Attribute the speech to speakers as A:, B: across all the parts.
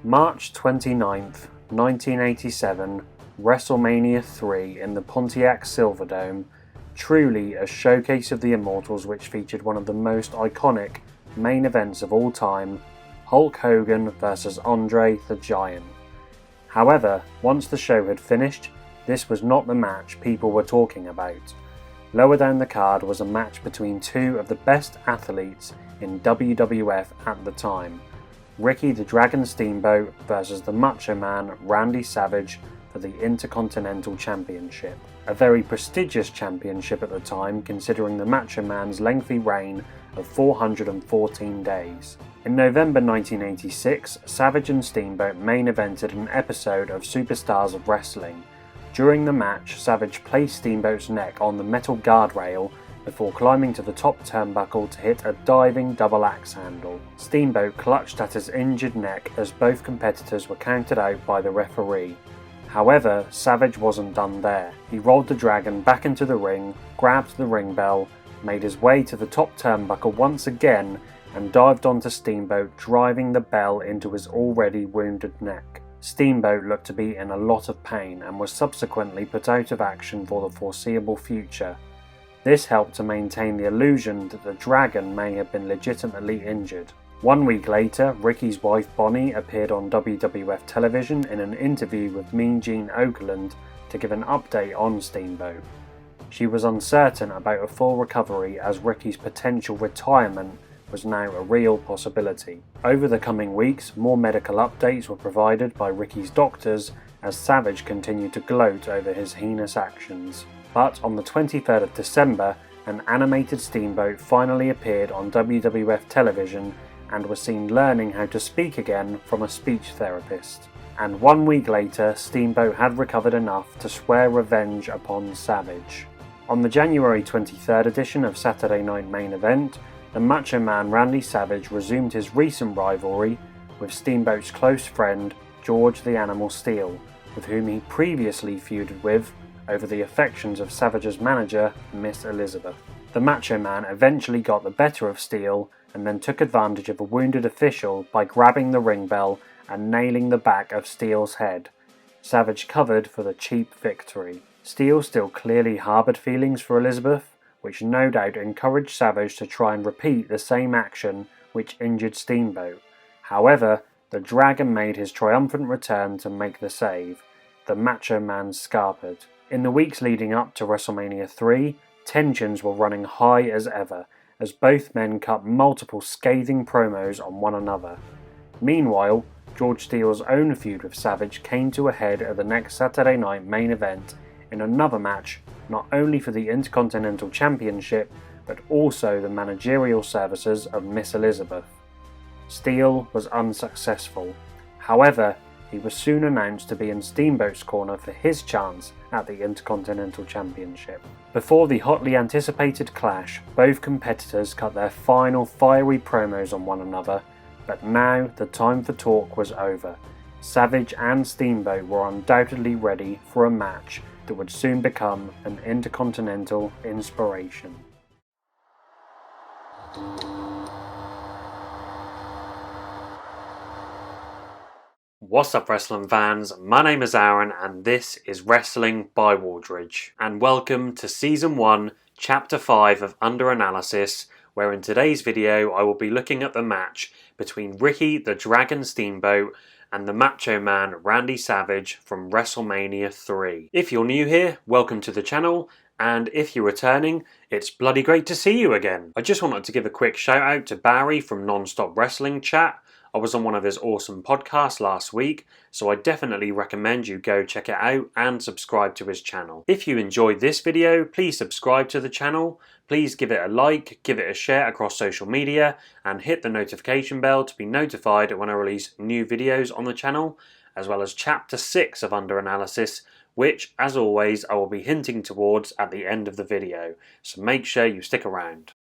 A: March 29th, 1987, WrestleMania 3 in the Pontiac Silverdome, truly a showcase of the Immortals which featured one of the most iconic main events of all time, Hulk Hogan vs Andre the Giant. However, once the show had finished, this was not the match people were talking about. Lower down the card was a match between two of the best athletes in WWF at the time, Ricky The Dragon Steamboat versus the Macho Man Randy Savage for the Intercontinental Championship. A very prestigious championship at the time, considering the Macho Man's lengthy reign of 414 days. In November 1986, Savage and Steamboat main evented an episode of Superstars of Wrestling. During the match, Savage placed Steamboat's neck on the metal guardrail before climbing to the top turnbuckle to hit a diving double axe handle. Steamboat clutched at his injured neck as both competitors were counted out by the referee. However, Savage wasn't done there. He rolled the Dragon back into the ring, grabbed the ring bell, made his way to the top turnbuckle once again, and dived onto Steamboat, driving the bell into his already wounded neck. Steamboat looked to be in a lot of pain and was subsequently put out of action for the foreseeable future. This helped to maintain the illusion that the Dragon may have been legitimately injured. 1 week later, Ricky's wife Bonnie appeared on WWF television in an interview with Mean Gene Okerlund to give an update on Steamboat. She was uncertain about a full recovery as Ricky's potential retirement was now a real possibility. Over the coming weeks, more medical updates were provided by Ricky's doctors as Savage continued to gloat over his heinous actions. But on the 23rd of December, an animated Steamboat finally appeared on WWF television and was seen learning how to speak again from a speech therapist. And 1 week later, Steamboat had recovered enough to swear revenge upon Savage. On the January 23rd edition of Saturday Night Main Event, the Macho Man Randy Savage resumed his recent rivalry with Steamboat's close friend George the Animal Steele, with whom he previously feuded with over the affections of Savage's manager, Miss Elizabeth. The Macho Man eventually got the better of Steele and then took advantage of a wounded official by grabbing the ring bell and nailing the back of Steele's head. Savage covered for the cheap victory. Steele still clearly harboured feelings for Elizabeth, which no doubt encouraged Savage to try and repeat the same action which injured Steamboat. However, the Dragon made his triumphant return to make the save. The Macho Man scarpered. In the weeks leading up to WrestleMania 3, tensions were running high as ever, as both men cut multiple scathing promos on one another. Meanwhile, George Steele's own feud with Savage came to a head at the next Saturday Night Main Event in another match, not only for the Intercontinental Championship, but also the managerial services of Miss Elizabeth. Steele was unsuccessful. However, he was soon announced to be in Steamboat's corner for his chance at the Intercontinental Championship. Before the hotly anticipated clash, both competitors cut their final fiery promos on one another, but now the time for talk was over. Savage and Steamboat were undoubtedly ready for a match that would soon become an Intercontinental Inspiration. What's up, wrestling fans? My name is Aaron and this is Wrestling by Waldridge. And welcome to Season 1, Chapter 5 of Under Analysis, where in today's video I will be looking at the match between Ricky the Dragon Steamboat and the Macho Man Randy Savage from WrestleMania 3. If you're new here, welcome to the channel, and if you're returning, it's bloody great to see you again. I just wanted to give a quick shout out to Barry from Non-Stop Wrestling Chat. I was on one of his awesome podcasts last week, so I definitely recommend you go check it out and subscribe to his channel. If you enjoyed this video, please subscribe to the channel, please give it a like, give it a share across social media, and hit the notification bell to be notified when I release new videos on the channel, as well as Chapter 6 of Under Analysis, which, as always, I will be hinting towards at the end of the video, so make sure you stick around.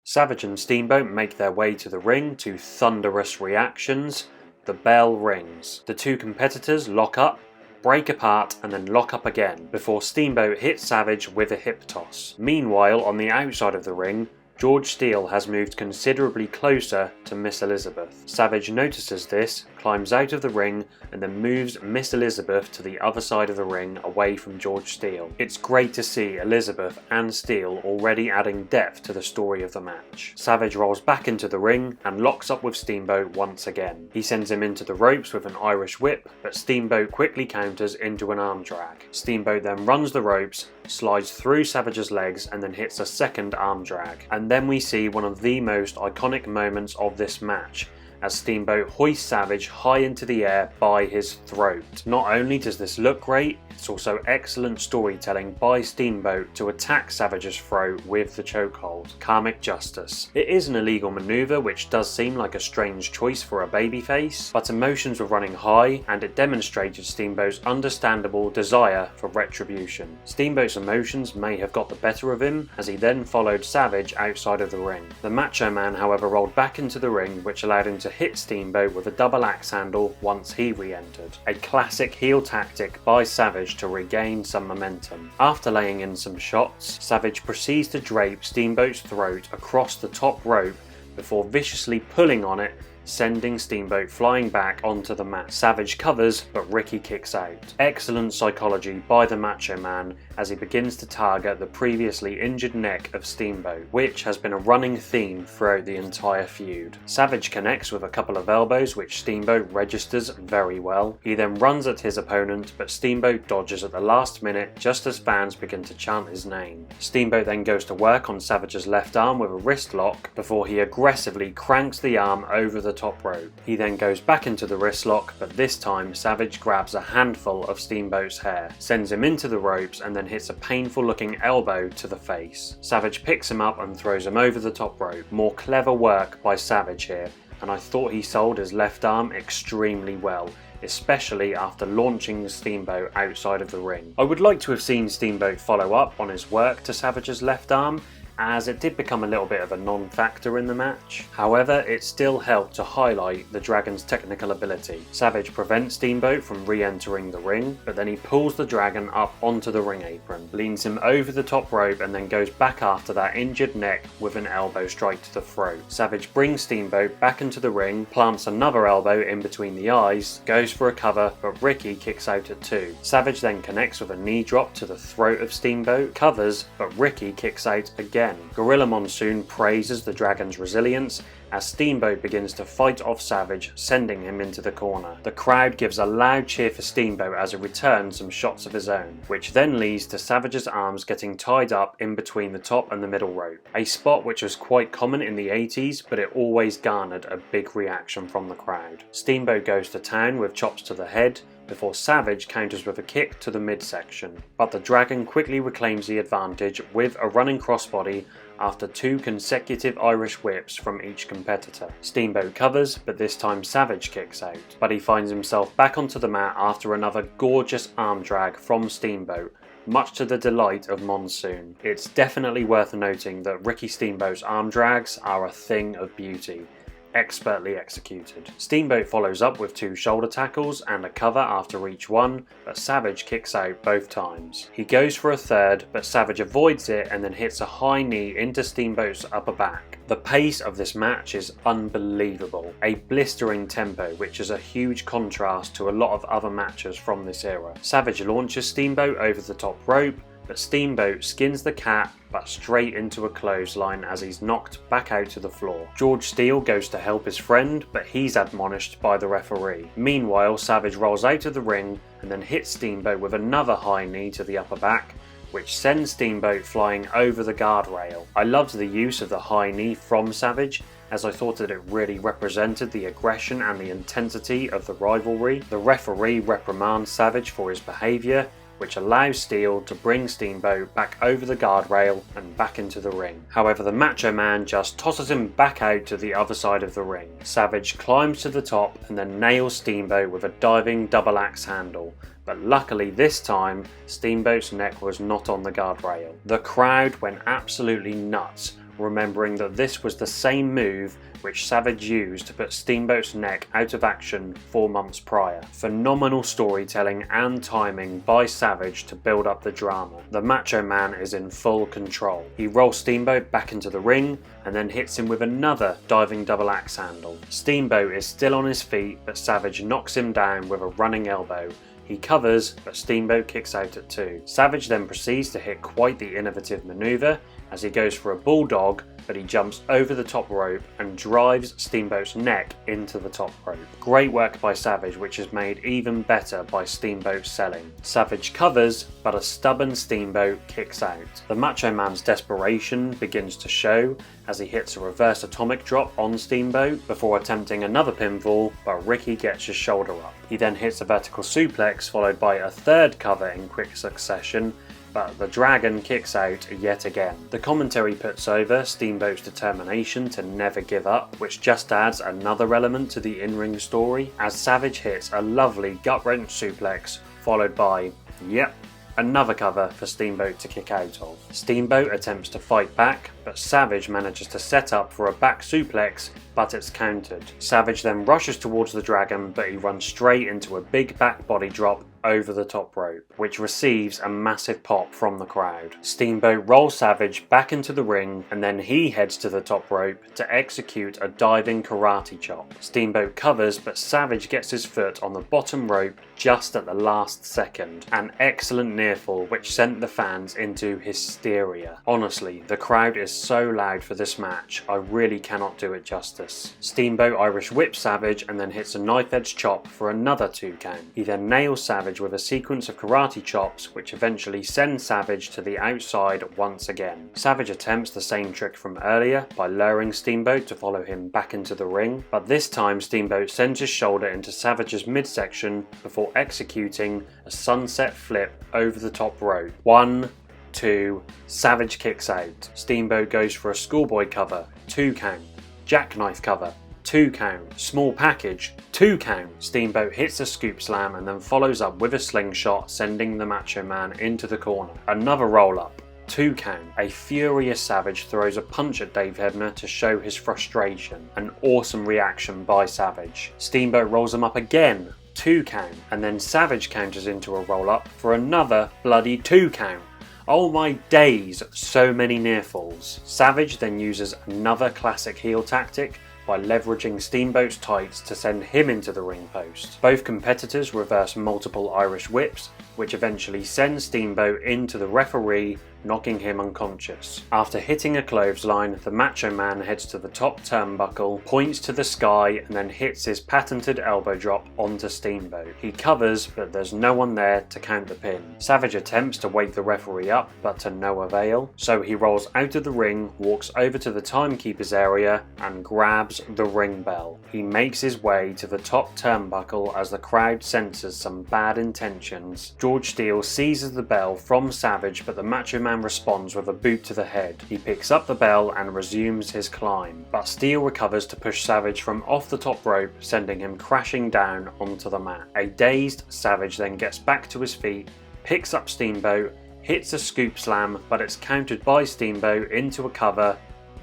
A: Savage and Steamboat make their way to the ring to thunderous reactions. The bell rings. The two competitors lock up, break apart and then lock up again before Steamboat hits Savage with a hip toss. Meanwhile, on the outside of the ring, George Steele has moved considerably closer to Miss Elizabeth. Savage notices this, climbs out of the ring, and then moves Miss Elizabeth to the other side of the ring away from George Steele. It's great to see Elizabeth and Steele already adding depth to the story of the match. Savage rolls back into the ring and locks up with Steamboat once again. He sends him into the ropes with an Irish whip, but Steamboat quickly counters into an arm drag. Steamboat then runs the ropes, slides through Savage's legs, and then hits a second arm drag. And then we see one of the most iconic moments of this match, as Steamboat hoists Savage high into the air by his throat. Not only does this look great, it's also excellent storytelling by Steamboat to attack Savage's throat with the chokehold. Karmic justice. It is an illegal maneuver, which does seem like a strange choice for a babyface, but emotions were running high and it demonstrated Steamboat's understandable desire for retribution. Steamboat's emotions may have got the better of him, as he then followed Savage outside of the ring. The Macho Man, however, rolled back into the ring, which allowed him to hit Steamboat with a double axe handle once he re-entered. A classic heel tactic by Savage to regain some momentum. After laying in some shots, Savage proceeds to drape Steamboat's throat across the top rope before viciously pulling on it, sending Steamboat flying back onto the mat. Savage covers, but Ricky kicks out. Excellent psychology by the Macho Man as he begins to target the previously injured neck of Steamboat, which has been a running theme throughout the entire feud. Savage connects with a couple of elbows, which Steamboat registers very well. He then runs at his opponent, but Steamboat dodges at the last minute just as fans begin to chant his name. Steamboat then goes to work on Savage's left arm with a wrist lock before he aggressively cranks the arm over the top rope. He then goes back into the wrist lock, but this time Savage grabs a handful of Steamboat's hair, sends him into the ropes, and then hits a painful looking elbow to the face. Savage picks him up and throws him over the top rope. More clever work by Savage here, and I thought he sold his left arm extremely well, especially after launching Steamboat outside of the ring. I would like to have seen Steamboat follow up on his work to Savage's left arm, as it did become a little bit of a non-factor in the match. However, it still helped to highlight the Dragon's technical ability. Savage prevents Steamboat from re-entering the ring, but then he pulls the Dragon up onto the ring apron, leans him over the top rope, and then goes back after that injured neck with an elbow strike to the throat. Savage brings Steamboat back into the ring, plants another elbow in between the eyes, goes for a cover, but Ricky kicks out at 2. Savage then connects with a knee drop to the throat of Steamboat, covers, but Ricky kicks out again. Gorilla Monsoon praises the Dragon's resilience as Steamboat begins to fight off Savage, sending him into the corner. The crowd gives a loud cheer for Steamboat as he returns some shots of his own, which then leads to Savage's arms getting tied up in between the top and the middle rope. A spot which was quite common in the 80s, but it always garnered a big reaction from the crowd. Steamboat goes to town with chops to the head, before Savage counters with a kick to the midsection, but the Dragon quickly reclaims the advantage with a running crossbody after 2 consecutive Irish whips from each competitor. Steamboat covers, but this time Savage kicks out, but he finds himself back onto the mat after another gorgeous arm drag from Steamboat, much to the delight of Monsoon. It's definitely worth noting that Ricky Steamboat's arm drags are a thing of beauty, expertly executed. Steamboat follows up with 2 shoulder tackles and a cover after each one, but Savage kicks out both times. He goes for a third, but Savage avoids it and then hits a high knee into Steamboat's upper back. The pace of this match is unbelievable, a blistering tempo which is a huge contrast to a lot of other matches from this era. Savage launches Steamboat over the top rope, but Steamboat skins the cat but straight into a clothesline as he's knocked back out to the floor. George Steele goes to help his friend, but he's admonished by the referee. Meanwhile, Savage rolls out of the ring and then hits Steamboat with another high knee to the upper back, which sends Steamboat flying over the guardrail. I loved the use of the high knee from Savage, as I thought that it really represented the aggression and the intensity of the rivalry. The referee reprimands Savage for his behaviour, which allows Steele to bring Steamboat back over the guardrail and back into the ring. However, the Macho Man just tosses him back out to the other side of the ring. Savage climbs to the top and then nails Steamboat with a diving double axe handle, but luckily this time Steamboat's neck was not on the guardrail. The crowd went absolutely nuts remembering that this was the same move which Savage used to put Steamboat's neck out of action 4 months prior. Phenomenal storytelling and timing by Savage to build up the drama. The Macho Man is in full control. He rolls Steamboat back into the ring and then hits him with another diving double axe handle. Steamboat is still on his feet, but Savage knocks him down with a running elbow. He covers, but Steamboat kicks out at 2. Savage then proceeds to hit quite the innovative maneuver as he goes for a bulldog, but he jumps over the top rope and drives Steamboat's neck into the top rope. Great work by Savage, which is made even better by Steamboat selling. Savage covers, but a stubborn Steamboat kicks out. The Macho Man's desperation begins to show as he hits a reverse atomic drop on Steamboat before attempting another pinfall, but Ricky gets his shoulder up. He then hits a vertical suplex followed by a third cover in quick succession, but the Dragon kicks out yet again. The commentary puts over Steamboat's determination to never give up, which just adds another element to the in-ring story, as Savage hits a lovely gut-wrench suplex followed by, yep, another cover for Steamboat to kick out of. Steamboat attempts to fight back, but Savage manages to set up for a back suplex, but it's countered. Savage then rushes towards the Dragon, but he runs straight into a big back body drop over the top rope, which receives a massive pop from the crowd. Steamboat rolls Savage back into the ring, and then he heads to the top rope to execute a diving karate chop. Steamboat covers, but Savage gets his foot on the bottom rope just at the last second. An excellent near fall which sent the fans into hysteria. Honestly, the crowd is so loud for this match, I really cannot do it justice. Steamboat Irish whips Savage and then hits a knife edge chop for another 2 count. He then nails Savage with a sequence of karate chops which eventually send Savage to the outside once again. Savage attempts the same trick from earlier by luring Steamboat to follow him back into the ring, but this time Steamboat sends his shoulder into Savage's midsection before executing a sunset flip over the top rope. 1, 2, Savage kicks out. Steamboat goes for a schoolboy cover, 2 count. Jackknife cover, 2 count. Small package, 2 count. Steamboat hits a scoop slam and then follows up with a slingshot, sending the Macho Man into the corner. Another roll up, 2 count. A furious Savage throws a punch at Dave Hebner to show his frustration. An awesome reaction by Savage. Steamboat rolls him up again, 2 count, and then Savage counters into a roll up for another bloody 2 count. Oh my days, so many near falls. Savage then uses another classic heel tactic by leveraging Steamboat's tights to send him into the ring post. Both competitors reverse multiple Irish whips, which eventually sends Steamboat into the referee, knocking him unconscious. After hitting a clothesline, the Macho Man heads to the top turnbuckle, points to the sky, and then hits his patented elbow drop onto Steamboat. He covers, but there's no one there to count the pin. Savage attempts to wake the referee up, but to no avail, so he rolls out of the ring, walks over to the timekeeper's area, and grabs the ring bell. He makes his way to the top turnbuckle as the crowd senses some bad intentions. George Steele seizes the bell from Savage, but the Macho Man responds with a boot to the head. He picks up the bell and resumes his climb, but Steele recovers to push Savage from off the top rope, sending him crashing down onto the mat. A dazed Savage then gets back to his feet, picks up Steamboat, hits a scoop slam, but it's countered by Steamboat into a cover.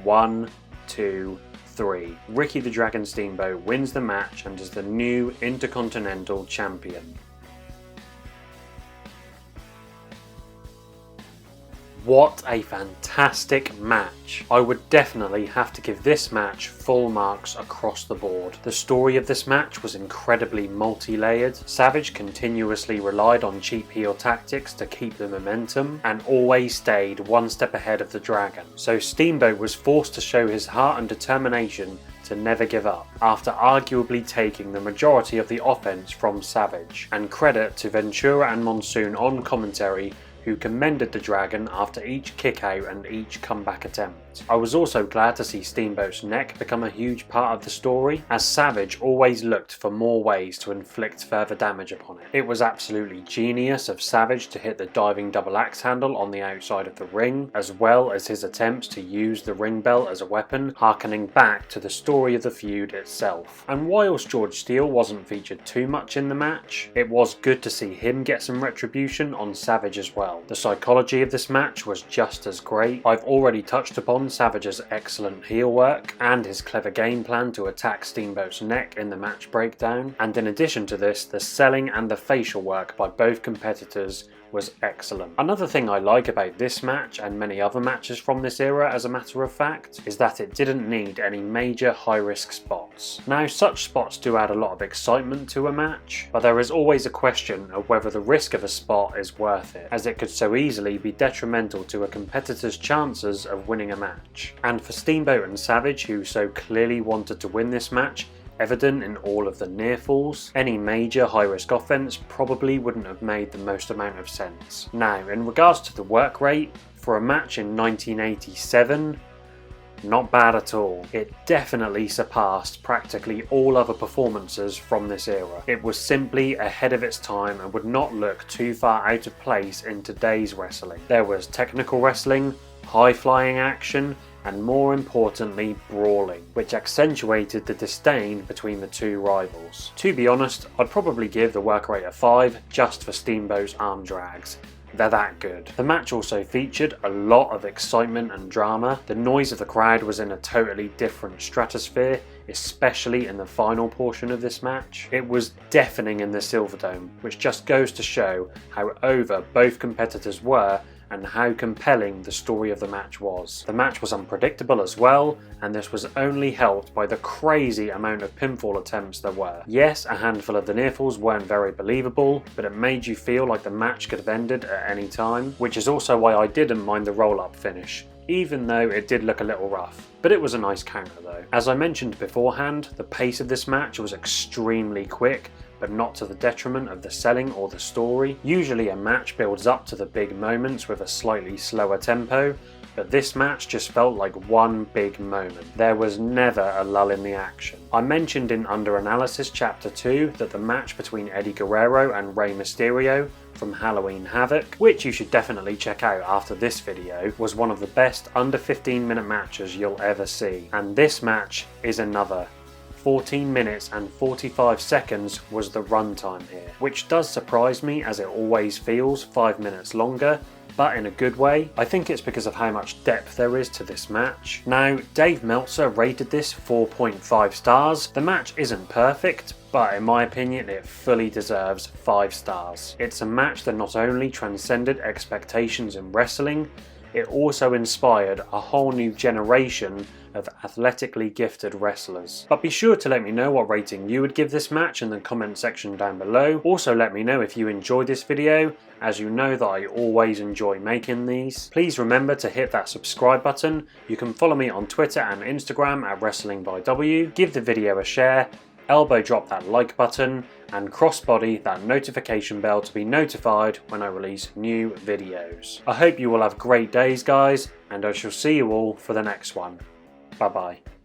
A: 1, 2, 3. Ricky the Dragon Steamboat wins the match and is the new Intercontinental Champion. What a fantastic match. I would definitely have to give this match full marks across the board. The story of this match was incredibly multi-layered. Savage continuously relied on cheap heel tactics to keep the momentum and always stayed one step ahead of the Dragon. So Steamboat was forced to show his heart and determination to never give up, after arguably taking the majority of the offense from Savage. And credit to Ventura and Monsoon on commentary, who commended the Dragon after each kick out and each comeback attempt. I was also glad to see Steamboat's neck become a huge part of the story, as Savage always looked for more ways to inflict further damage upon it. It was absolutely genius of Savage to hit the diving double axe handle on the outside of the ring, as well as his attempts to use the ring bell as a weapon, harkening back to the story of the feud itself. And whilst George Steele wasn't featured too much in the match, it was good to see him get some retribution on Savage as well. The psychology of this match was just as great. I've already touched upon Man Savage's excellent heel work and his clever game plan to attack Steamboat's neck in the match breakdown, and in addition to this, the selling and the facial work by both competitors was excellent. Another thing I like about this match, and many other matches from this era as a matter of fact, is that it didn't need any major high-risk spots. Now, such spots do add a lot of excitement to a match, but there is always a question of whether the risk of a spot is worth it, as it could so easily be detrimental to a competitor's chances of winning a match. And for Steamboat and Savage, who so clearly wanted to win this match, evident in all of the near falls, any major high risk offense probably wouldn't have made the most amount of sense. Now, in regards to the work rate, for a match in 1987, not bad at all. It definitely surpassed practically all other performances from this era. It was simply ahead of its time and would not look too far out of place in today's wrestling. There was technical wrestling, high flying action, and more importantly, brawling, which accentuated the disdain between the two rivals. To be honest, I'd probably give the work rate a 5 just for Steamboat's arm drags. They're that good. The match also featured a lot of excitement and drama. The noise of the crowd was in a totally different stratosphere, especially in the final portion of this match. It was deafening in the Silverdome, which just goes to show how over both competitors were and how compelling the story of the match was. The match was unpredictable as well, and this was only helped by the crazy amount of pinfall attempts there were. Yes, a handful of the nearfalls weren't very believable, but it made you feel like the match could have ended at any time, which is also why I didn't mind the roll-up finish, even though it did look a little rough. But it was a nice counter though. As I mentioned beforehand, the pace of this match was extremely quick, but not to the detriment of the selling or the story. Usually a match builds up to the big moments with a slightly slower tempo, but this match just felt like one big moment. There was never a lull in the action. I mentioned in Under Analysis Chapter 2 that the match between Eddie Guerrero and Rey Mysterio from Halloween Havoc, which you should definitely check out after this video, was one of the best under 15-minute matches you'll ever see. And this match is another. 14 minutes and 45 seconds was the runtime here, which does surprise me as it always feels 5 minutes longer, but in a good way. I think it's because of how much depth there is to this match. Now, Dave Meltzer rated this 4.5 stars. The match isn't perfect, but in my opinion it fully deserves 5 stars. It's a match that not only transcended expectations in wrestling, it also inspired a whole new generation of athletically gifted wrestlers. But be sure to let me know what rating you would give this match in the comment section down below. Also let me know if you enjoyed this video, as you know that I always enjoy making these. Please remember to hit that subscribe button. You can follow me on Twitter and Instagram at WrestlingByW. Give the video a share, elbow drop that like button, and crossbody that notification bell to be notified when I release new videos. I hope you all have great days, guys, and I shall see you all for the next one. Bye bye.